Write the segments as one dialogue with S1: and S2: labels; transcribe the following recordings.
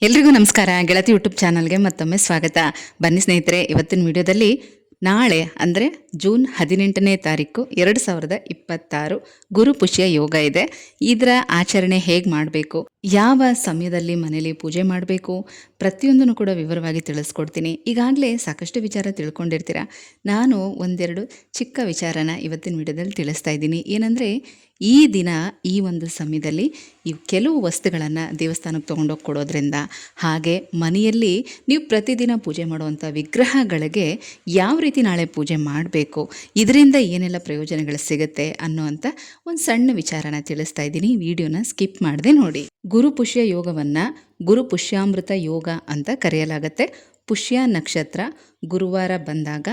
S1: ಎಲ್ರಿಗೂ ನಮಸ್ಕಾರ. ಗೆಳತಿ ಯೂಟ್ಯೂಬ್ ಚಾನಲ್ಗೆ ಮತ್ತೊಮ್ಮೆ ಸ್ವಾಗತ. ಬನ್ನಿ ಸ್ನೇಹಿತರೆ, ಇವತ್ತಿನ ವಿಡಿಯೋದಲ್ಲಿ ನಾಳೆ ಅಂದರೆ ಜೂನ್ 18ನೇ ತಾರೀಕು 2026 ಗುರು ಪುಷ್ಯ ಯೋಗ ಇದೆ. ಇದರ ಆಚರಣೆ ಹೇಗೆ ಮಾಡಬೇಕು, ಯಾವ ಸಮಯದಲ್ಲಿ ಮನೇಲಿ ಪೂಜೆ ಮಾಡಬೇಕು, ಪ್ರತಿಯೊಂದನ್ನು ಕೂಡ ವಿವರವಾಗಿ ತಿಳಿಸ್ಕೊಡ್ತೀನಿ. ಈಗಾಗಲೇ ಸಾಕಷ್ಟು ವಿಚಾರ ತಿಳ್ಕೊಂಡಿರ್ತೀರ. ನಾನು ಒಂದೆರಡು ಚಿಕ್ಕ ವಿಚಾರನ ಇವತ್ತಿನ ವಿಡಿಯೋದಲ್ಲಿ ತಿಳಿಸ್ತಾ ಇದ್ದೀನಿ. ಏನಂದರೆ ಈ ದಿನ ಈ ಒಂದು ಸಮಯದಲ್ಲಿ ಕೆಲವು ವಸ್ತುಗಳನ್ನು ದೇವಸ್ಥಾನಕ್ಕೆ ತೊಗೊಂಡೋಗಿ ಕೊಡೋದ್ರಿಂದ, ಹಾಗೆ ಮನೆಯಲ್ಲಿ ನೀವು ಪ್ರತಿದಿನ ಪೂಜೆ ಮಾಡುವಂಥ ವಿಗ್ರಹಗಳಿಗೆ ಯಾವ ರೀತಿ ನಾಳೆ ಪೂಜೆ ಮಾಡಬೇಕು, ಇದರಿಂದ ಏನೆಲ್ಲ ಪ್ರಯೋಜನಗಳು ಸಿಗುತ್ತೆ ಅನ್ನೋವಂಥ ಒಂದು ಸಣ್ಣ ವಿಚಾರನ ತಿಳಿಸ್ತಾ ಇದ್ದೀನಿ. ವಿಡಿಯೋನ ಸ್ಕಿಪ್ ಮಾಡದೆ ನೋಡಿ. ಗುರುಪುಷ್ಯ ಯೋಗವನ್ನು ಗುರುಪುಷ್ಯಾಮೃತ ಯೋಗ ಅಂತ ಕರೆಯಲಾಗುತ್ತೆ. ಪುಷ್ಯ ನಕ್ಷತ್ರ ಗುರುವಾರ ಬಂದಾಗ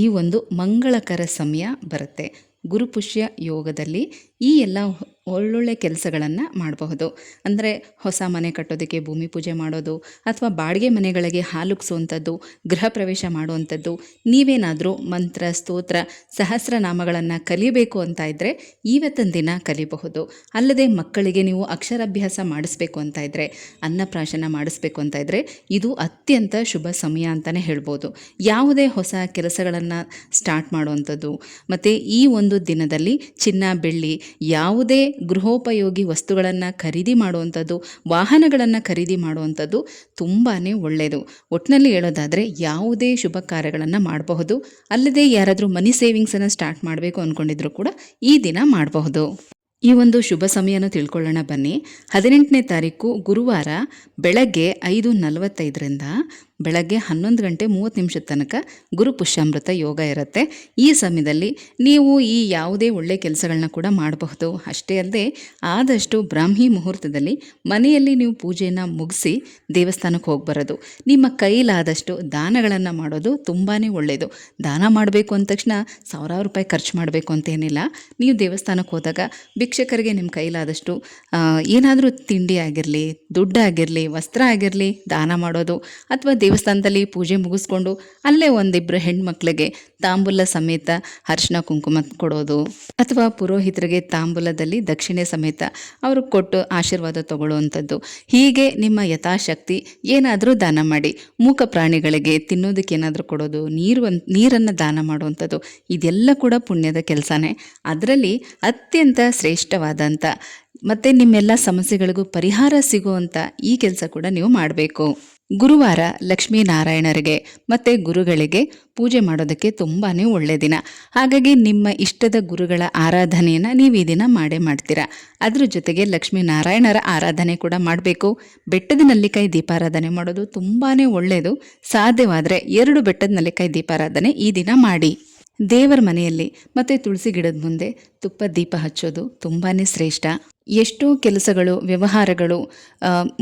S1: ಈ ಒಂದು ಮಂಗಳಕರ ಸಮಯ ಬರುತ್ತೆ. ಗುರುಪುಷ್ಯ ಯೋಗದಲ್ಲಿ ಈ ಎಲ್ಲ ಒಳ್ಳೊಳ್ಳೆ ಕೆಲಸಗಳನ್ನು ಮಾಡಬಹುದು. ಅಂದರೆ ಹೊಸ ಮನೆ ಕಟ್ಟೋದಕ್ಕೆ ಭೂಮಿ ಪೂಜೆ ಮಾಡೋದು, ಅಥವಾ ಬಾಡಿಗೆ ಮನೆಗಳಿಗೆ ಹಾಲುಕ್ಸುವಂಥದ್ದು, ಗೃಹ ಪ್ರವೇಶ ಮಾಡುವಂಥದ್ದು, ನೀವೇನಾದರೂ ಮಂತ್ರ, ಸ್ತೋತ್ರ, ಸಹಸ್ರನಾಮಗಳನ್ನು ಕಲಿಯಬೇಕು ಅಂತ ಇದ್ದರೆ ಇವತ್ತಿನ ದಿನ ಕಲಿಬಹುದು. ಅಲ್ಲದೆ ಮಕ್ಕಳಿಗೆ ನೀವು ಅಕ್ಷರಾಭ್ಯಾಸ ಮಾಡಿಸ್ಬೇಕು ಅಂತ ಇದ್ದರೆ, ಅನ್ನಪ್ರಾಶನ ಮಾಡಿಸ್ಬೇಕು ಅಂತ ಇದ್ದರೆ ಇದು ಅತ್ಯಂತ ಶುಭ ಸಮಯ ಅಂತಲೇ ಹೇಳ್ಬೋದು. ಯಾವುದೇ ಹೊಸ ಕೆಲಸಗಳನ್ನು ಸ್ಟಾರ್ಟ್ ಮಾಡುವಂಥದ್ದು, ಮತ್ತು ಈ ಒಂದು ದಿನದಲ್ಲಿ ಚಿನ್ನ, ಬೆಳ್ಳಿ, ಯಾವುದೇ ಗೃಹೋಪಯೋಗಿ ವಸ್ತುಗಳನ್ನು ಖರೀದಿ ಮಾಡುವಂಥದ್ದು, ವಾಹನಗಳನ್ನು ಖರೀದಿ ಮಾಡುವಂಥದ್ದು ತುಂಬಾ ಒಳ್ಳೆಯದು. ಒಟ್ಟಿನಲ್ಲಿ ಹೇಳೋದಾದರೆ ಯಾವುದೇ ಶುಭ ಕಾರ್ಯಗಳನ್ನು ಮಾಡಬಹುದು. ಅಲ್ಲದೆ ಯಾರಾದರೂ ಮನಿ ಸೇವಿಂಗ್ಸನ್ನು ಸ್ಟಾರ್ಟ್ ಮಾಡಬೇಕು ಅಂದ್ಕೊಂಡಿದ್ರು ಕೂಡ ಈ ದಿನ ಮಾಡಬಹುದು. ಈ ಒಂದು ಶುಭ ಸಮಯನ ತಿಳ್ಕೊಳ್ಳೋಣ ಬನ್ನಿ. 18ನೇ ತಾರೀಕು ಗುರುವಾರ ಬೆಳಗ್ಗೆ 5:45ರಿಂದ ಬೆಳಗ್ಗೆ 11:30 ತನಕ ಗುರುಪುಷ್ಯಾಮೃತ ಯೋಗ ಇರುತ್ತೆ. ಈ ಸಮಯದಲ್ಲಿ ನೀವು ಈ ಯಾವುದೇ ಒಳ್ಳೆಯ ಕೆಲಸಗಳನ್ನ ಕೂಡ ಮಾಡಬಹುದು. ಅಷ್ಟೇ ಅಲ್ಲದೆ ಆದಷ್ಟು ಬ್ರಾಹ್ಮಿ ಮುಹೂರ್ತದಲ್ಲಿ ಮನೆಯಲ್ಲಿ ನೀವು ಪೂಜೆಯನ್ನು ಮುಗಿಸಿ ದೇವಸ್ಥಾನಕ್ಕೆ ಹೋಗಿ ಬರೋದು, ನಿಮ್ಮ ಕೈಲಾದಷ್ಟು ದಾನಗಳನ್ನು ಮಾಡೋದು ತುಂಬಾ ಒಳ್ಳೆಯದು. ದಾನ ಮಾಡಬೇಕು ಅಂದ ತಕ್ಷಣ ಸಾವಿರಾರು ರೂಪಾಯಿ ಖರ್ಚು ಮಾಡಬೇಕು ಅಂತೇನಿಲ್ಲ. ನೀವು ದೇವಸ್ಥಾನಕ್ಕೆ ಹೋದಾಗ ಭಿಕ್ಷಕರಿಗೆ ನಿಮ್ಮ ಕೈಲಾದಷ್ಟು ಏನಾದರೂ ತಿಂಡಿ ಆಗಿರಲಿ, ದುಡ್ಡಾಗಿರಲಿ, ವಸ್ತ್ರ ಆಗಿರಲಿ ದಾನ ಮಾಡೋದು, ಅಥವಾ ದೇವಸ್ಥಾನದಲ್ಲಿ ಪೂಜೆ ಮುಗಿಸ್ಕೊಂಡು ಅಲ್ಲೇ ಒಂದಿಬ್ಬರು ಹೆಣ್ಮಕ್ಳಿಗೆ ತಾಂಬೂಲ ಸಮೇತ ಅರಿಶಿನ ಕುಂಕುಮ ಕೊಡೋದು, ಅಥವಾ ಪುರೋಹಿತರಿಗೆ ತಾಂಬೂಲದಲ್ಲಿ ದಕ್ಷಿಣೆ ಸಮೇತ ಅವ್ರಿಗೆ ಕೊಟ್ಟು ಆಶೀರ್ವಾದ ತಗೊಳ್ಳುವಂಥದ್ದು. ಹೀಗೆ ನಿಮ್ಮ ಯಥಾಶಕ್ತಿ ಏನಾದರೂ ದಾನ ಮಾಡಿ. ಮೂಕ ಪ್ರಾಣಿಗಳಿಗೆ ತಿನ್ನೋದಕ್ಕೆ ಏನಾದರೂ ಕೊಡೋದು, ನೀರನ್ನು ದಾನ ಮಾಡುವಂಥದ್ದು, ಇದೆಲ್ಲ ಕೂಡ ಪುಣ್ಯದ ಕೆಲಸನೇ. ಅದರಲ್ಲಿ ಅತ್ಯಂತ ಶ್ರೇಷ್ಠವಾದಂಥ ಮತ್ತು ನಿಮ್ಮೆಲ್ಲ ಸಮಸ್ಯೆಗಳಿಗೂ ಪರಿಹಾರ ಸಿಗುವಂಥ ಈ ಕೆಲಸ ಕೂಡ ನೀವು ಮಾಡಬೇಕು. ಗುರುವಾರ ಲಕ್ಷ್ಮೀನಾರಾಯಣರಿಗೆ ಮತ್ತು ಗುರುಗಳಿಗೆ ಪೂಜೆ ಮಾಡೋದಕ್ಕೆ ತುಂಬಾ ಒಳ್ಳೆಯ ದಿನ. ಹಾಗಾಗಿ ನಿಮ್ಮ ಇಷ್ಟದ ಗುರುಗಳ ಆರಾಧನೆಯನ್ನು ನೀವು ಈ ದಿನ ಮಾಡೇ ಮಾಡ್ತೀರಾ. ಅದ್ರ ಜೊತೆಗೆ ಲಕ್ಷ್ಮೀನಾರಾಯಣರ ಆರಾಧನೆ ಕೂಡ ಮಾಡಬೇಕು. ಬೆಟ್ಟದ ನೆಲ್ಲಿಕಾಯಿ ದೀಪಾರಾಧನೆ ಮಾಡೋದು ತುಂಬಾ ಒಳ್ಳೆಯದು. ಸಾಧ್ಯವಾದರೆ 2 ಬೆಟ್ಟದ ನೆಲ್ಲಿಕಾಯಿ ದೀಪಾರಾಧನೆ ಈ ದಿನ ಮಾಡಿ. ದೇವರ ಮನೆಯಲ್ಲಿ ಮತ್ತು ತುಳಸಿ ಗಿಡದ ಮುಂದೆ ತುಪ್ಪ ದೀಪ ಹಚ್ಚೋದು ತುಂಬಾ ಶ್ರೇಷ್ಠ. ಎಷ್ಟೋ ಕೆಲಸಗಳು, ವ್ಯವಹಾರಗಳು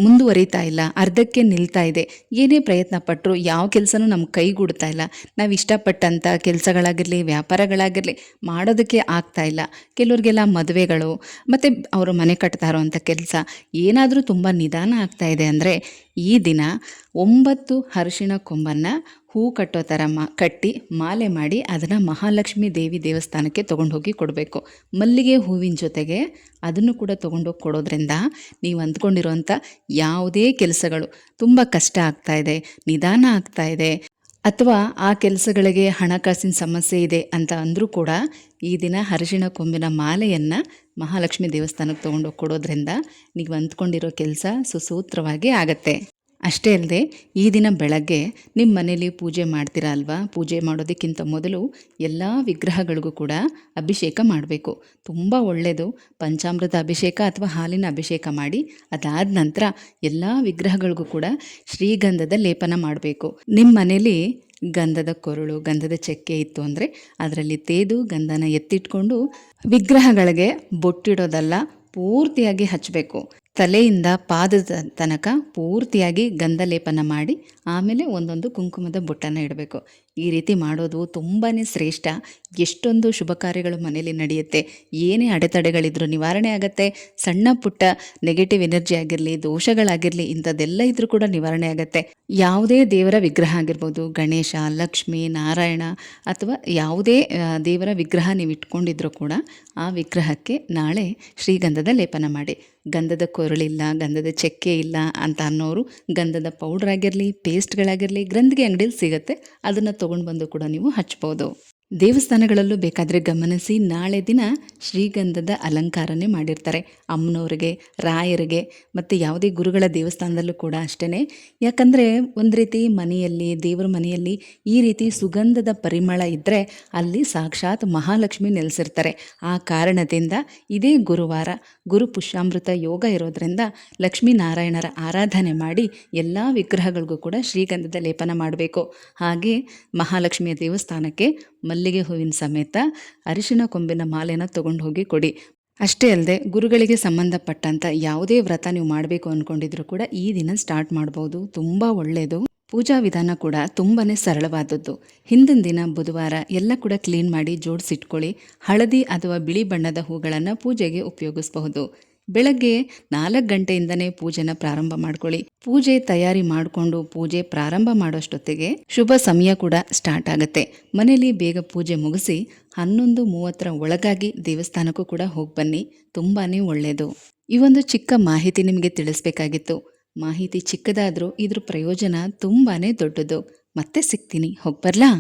S1: ಮುಂದುವರಿತಾ ಇಲ್ಲ, ಅರ್ಧಕ್ಕೆ ನಿಲ್ತಾ ಇದೆ. ಏನೇ ಪ್ರಯತ್ನ ಪಟ್ಟರು ಯಾವ ಕೆಲಸನೂ ನಮ್ಗೆ ಕೈಗೂಡ್ತಾ ಇಲ್ಲ. ನಾವು ಇಷ್ಟಪಟ್ಟಂಥ ಕೆಲಸಗಳಾಗಿರಲಿ, ವ್ಯಾಪಾರಗಳಾಗಿರಲಿ ಮಾಡೋದಕ್ಕೆ ಆಗ್ತಾ ಇಲ್ಲ. ಕೆಲವ್ರಿಗೆಲ್ಲ ಮದುವೆಗಳು ಮತ್ತು ಅವರು ಮನೆ ಕಟ್ತಾ ಇರೋವಂಥ ಕೆಲಸ ಏನಾದರೂ ತುಂಬ ನಿಧಾನ ಆಗ್ತಾ ಇದೆ ಅಂದರೆ ಈ ದಿನ 9 ಅರಿಶಿಣ ಕೊಂಬನ್ನು ಹೂ ಕಟ್ಟೋ ಥರ ಕಟ್ಟಿ ಮಾಲೆ ಮಾಡಿ ಅದನ್ನು ಮಹಾಲಕ್ಷ್ಮಿ ದೇವಿ ದೇವಸ್ಥಾನಕ್ಕೆ ತೊಗೊಂಡೋಗಿ ಕೊಡಬೇಕು. ಮಲ್ಲಿಗೆ ಹೂವಿನ ಜೊತೆಗೆ ಅದನ್ನು ಕೂಡ ತೊಗೊಂಡೋಗಿ ಕೊಡೋದ್ರಿಂದ ನೀವು ಅಂದ್ಕೊಂಡಿರೋಂಥ ಯಾವುದೇ ಕೆಲಸಗಳು ತುಂಬ ಕಷ್ಟ ಆಗ್ತಾ ಇದೆ, ನಿಧಾನ ಆಗ್ತಾ ಇದೆ, ಅಥವಾ ಆ ಕೆಲಸಗಳಿಗೆ ಹಣಕಾಸಿನ ಸಮಸ್ಯೆ ಇದೆ ಅಂತ ಅಂದರೂ ಕೂಡ ಈ ದಿನ ಅರಿಶಿಣ ಕೊಂಬಿನ ಮಾಲೆಯನ್ನು ಮಹಾಲಕ್ಷ್ಮಿ ದೇವಸ್ಥಾನಕ್ಕೆ ತೊಗೊಂಡೋಗಿ ಕೊಡೋದ್ರಿಂದ ನೀವು ಅಂದ್ಕೊಂಡಿರೋ ಕೆಲಸ ಸುಸೂತ್ರವಾಗಿ ಆಗತ್ತೆ. ಅಷ್ಟೇ ಅಲ್ಲದೆ ಈ ದಿನ ಬೆಳಗ್ಗೆ ನಿಮ್ಮ ಮನೇಲಿ ಪೂಜೆ ಮಾಡ್ತೀರಾ ಅಲ್ವಾ, ಪೂಜೆ ಮಾಡೋದಕ್ಕಿಂತ ಮೊದಲು ಎಲ್ಲ ವಿಗ್ರಹಗಳಿಗೂ ಕೂಡ ಅಭಿಷೇಕ ಮಾಡಬೇಕು. ತುಂಬ ಒಳ್ಳೆಯದು. ಪಂಚಾಮೃತ ಅಭಿಷೇಕ ಅಥವಾ ಹಾಲಿನ ಅಭಿಷೇಕ ಮಾಡಿ ಅದಾದ ನಂತರ ಎಲ್ಲ ವಿಗ್ರಹಗಳಿಗೂ ಕೂಡ ಶ್ರೀಗಂಧದ ಲೇಪನ ಮಾಡಬೇಕು. ನಿಮ್ಮ ಮನೇಲಿ ಗಂಧದ ಕೊರಳು, ಗಂಧದ ಚಕ್ಕೆ ಇತ್ತು ಅಂದರೆ ಅದರಲ್ಲಿ ತೇದು ಗಂಧನ ಎತ್ತಿಟ್ಕೊಂಡು ವಿಗ್ರಹಗಳಿಗೆ ಬೊಟ್ಟಿಡೋದಲ್ಲ, ಪೂರ್ತಿಯಾಗಿ ಹಚ್ಚಬೇಕು. ತಲೆಯಿಂದ ಪಾದದ ತನಕ ಪೂರ್ತಿಯಾಗಿ ಗಂಧ ಲೇಪನ ಮಾಡಿ ಆಮೇಲೆ ಒಂದೊಂದು ಕುಂಕುಮದ ಬೊಟ್ಟನ್ನು ಇಡಬೇಕು. ಈ ರೀತಿ ಮಾಡೋದು ತುಂಬಾ ಶ್ರೇಷ್ಠ. ಎಷ್ಟೊಂದು ಶುಭ ಕಾರ್ಯಗಳು ಮನೇಲಿ ನಡೆಯುತ್ತೆ. ಏನೇ ಅಡೆತಡೆಗಳಿದ್ರೂ ನಿವಾರಣೆ ಆಗುತ್ತೆ. ಸಣ್ಣ ಪುಟ್ಟ ನೆಗೆಟಿವ್ ಎನರ್ಜಿ ಆಗಿರಲಿ, ದೋಷಗಳಾಗಿರಲಿ, ಇಂಥದ್ದೆಲ್ಲ ಇದ್ರೂ ಕೂಡ ನಿವಾರಣೆ ಆಗುತ್ತೆ. ಯಾವುದೇ ದೇವರ ವಿಗ್ರಹ ಆಗಿರ್ಬೋದು, ಗಣೇಶ, ಲಕ್ಷ್ಮೀ, ನಾರಾಯಣ ಅಥವಾ ಯಾವುದೇ ದೇವರ ವಿಗ್ರಹ ನೀವು ಇಟ್ಕೊಂಡಿದ್ರೂ ಕೂಡ ಆ ವಿಗ್ರಹಕ್ಕೆ ನಾಳೆ ಶ್ರೀಗಂಧದ ಲೇಪನ ಮಾಡಿ. ಗಂಧದ ಕೊರಳಿಲ್ಲ, ಗಂಧದ ಚಕ್ಕೆ ಇಲ್ಲ ಅಂತ ಅನ್ನೋರು ಗಂಧದ ಪೌಡ್ರ್ ಆಗಿರಲಿ, ಪೇಸ್ಟ್ಗಳಾಗಿರಲಿ ಗ್ರಂಥಿಗೆ ಅಂಗಡಿಯಲ್ಲಿ ಸಿಗುತ್ತೆ, ಅದನ್ನು ತೊಗೊಂಡು ಬಂದು ಕೂಡ ನೀವು ಹಚ್ಬೋದು. ದೇವಸ್ಥಾನಗಳಲ್ಲೂ ಬೇಕಾದರೆ ಗಮನಿಸಿ, ನಾಳೆ ದಿನ ಶ್ರೀಗಂಧದ ಅಲಂಕಾರನೇ ಮಾಡಿರ್ತಾರೆ ಅಮ್ಮನವ್ರಿಗೆ, ರಾಯರಿಗೆ ಮತ್ತು ಯಾವುದೇ ಗುರುಗಳ ದೇವಸ್ಥಾನದಲ್ಲೂ ಕೂಡ ಅಷ್ಟೇ. ಯಾಕಂದರೆ ಒಂದು ರೀತಿ ಮನೆಯಲ್ಲಿ, ದೇವರ ಮನೆಯಲ್ಲಿ ಈ ರೀತಿ ಸುಗಂಧದ ಪರಿಮಳ ಇದ್ದರೆ ಅಲ್ಲಿ ಸಾಕ್ಷಾತ್ ಮಹಾಲಕ್ಷ್ಮಿ ನೆಲೆಸಿರ್ತಾರೆ. ಆ ಕಾರಣದಿಂದ ಇದೇ ಗುರುವಾರ ಗುರು ಪುಷ್ಯಾಮೃತ ಯೋಗ ಇರೋದರಿಂದ ಲಕ್ಷ್ಮೀನಾರಾಯಣರ ಆರಾಧನೆ ಮಾಡಿ ಎಲ್ಲ ವಿಗ್ರಹಗಳಿಗೂ ಕೂಡ ಶ್ರೀಗಂಧದ ಲೇಪನ ಮಾಡಬೇಕು. ಹಾಗೆ ಮಹಾಲಕ್ಷ್ಮಿಯ ದೇವಸ್ಥಾನಕ್ಕೆ ಮಲ್ಲಿಗೆ ಹೂವಿನ ಸಮೇತ ಅರಿಶಿಣ ಕೊಂಬಿನ ಮಾಲೆನ ತೊಗೊಂಡು ಹೋಗಿ ಕೊಡಿ. ಅಷ್ಟೇ ಅಲ್ಲದೆ ಗುರುಗಳಿಗೆ ಸಂಬಂಧಪಟ್ಟಂಥ ಯಾವುದೇ ವ್ರತ ನೀವು ಮಾಡಬೇಕು ಅಂದ್ಕೊಂಡಿದ್ರು ಕೂಡ ಈ ದಿನ ಸ್ಟಾರ್ಟ್ ಮಾಡ್ಬೋದು. ತುಂಬ ಒಳ್ಳೆಯದು. ಪೂಜಾ ವಿಧಾನ ಕೂಡ ತುಂಬಾ ಸರಳವಾದದ್ದು. ಹಿಂದಿನ ದಿನ ಬುಧವಾರ ಎಲ್ಲ ಕೂಡ ಕ್ಲೀನ್ ಮಾಡಿ ಜೋಡಿಸಿಟ್ಕೊಳ್ಳಿ. ಹಳದಿ ಅಥವಾ ಬಿಳಿ ಬಣ್ಣದ ಹೂಗಳನ್ನು ಪೂಜೆಗೆ ಉಪಯೋಗಿಸಬಹುದು. ಬೆಳಗ್ಗೆ 4 ಗಂಟೆಯಿಂದನೇ ಪೂಜೆನ ಪ್ರಾರಂಭ ಮಾಡ್ಕೊಳ್ಳಿ. ಪೂಜೆ ತಯಾರಿ ಮಾಡಿಕೊಂಡು ಪೂಜೆ ಪ್ರಾರಂಭ ಮಾಡೋಷ್ಟೊತ್ತಿಗೆ ಶುಭ ಸಮಯ ಕೂಡ ಸ್ಟಾರ್ಟ್ ಆಗುತ್ತೆ. ಮನೇಲಿ ಬೇಗ ಪೂಜೆ ಮುಗಿಸಿ 11:30 ಒಳಗಾಗಿ ದೇವಸ್ಥಾನಕ್ಕೂ ಕೂಡ ಹೋಗಿ ಬನ್ನಿ. ತುಂಬಾ ಒಳ್ಳೆಯದು. ಈ ಒಂದು ಚಿಕ್ಕ ಮಾಹಿತಿ ನಿಮಗೆ ತಿಳಿಸ್ಬೇಕಾಗಿತ್ತು. ಮಾಹಿತಿ ಚಿಕ್ಕದಾದರೂ ಇದ್ರ ಪ್ರಯೋಜನ ತುಂಬಾ ದೊಡ್ಡದು. ಮತ್ತೆ ಸಿಗ್ತೀನಿ, ಹೋಗಿ ಬರ್ಲಾ?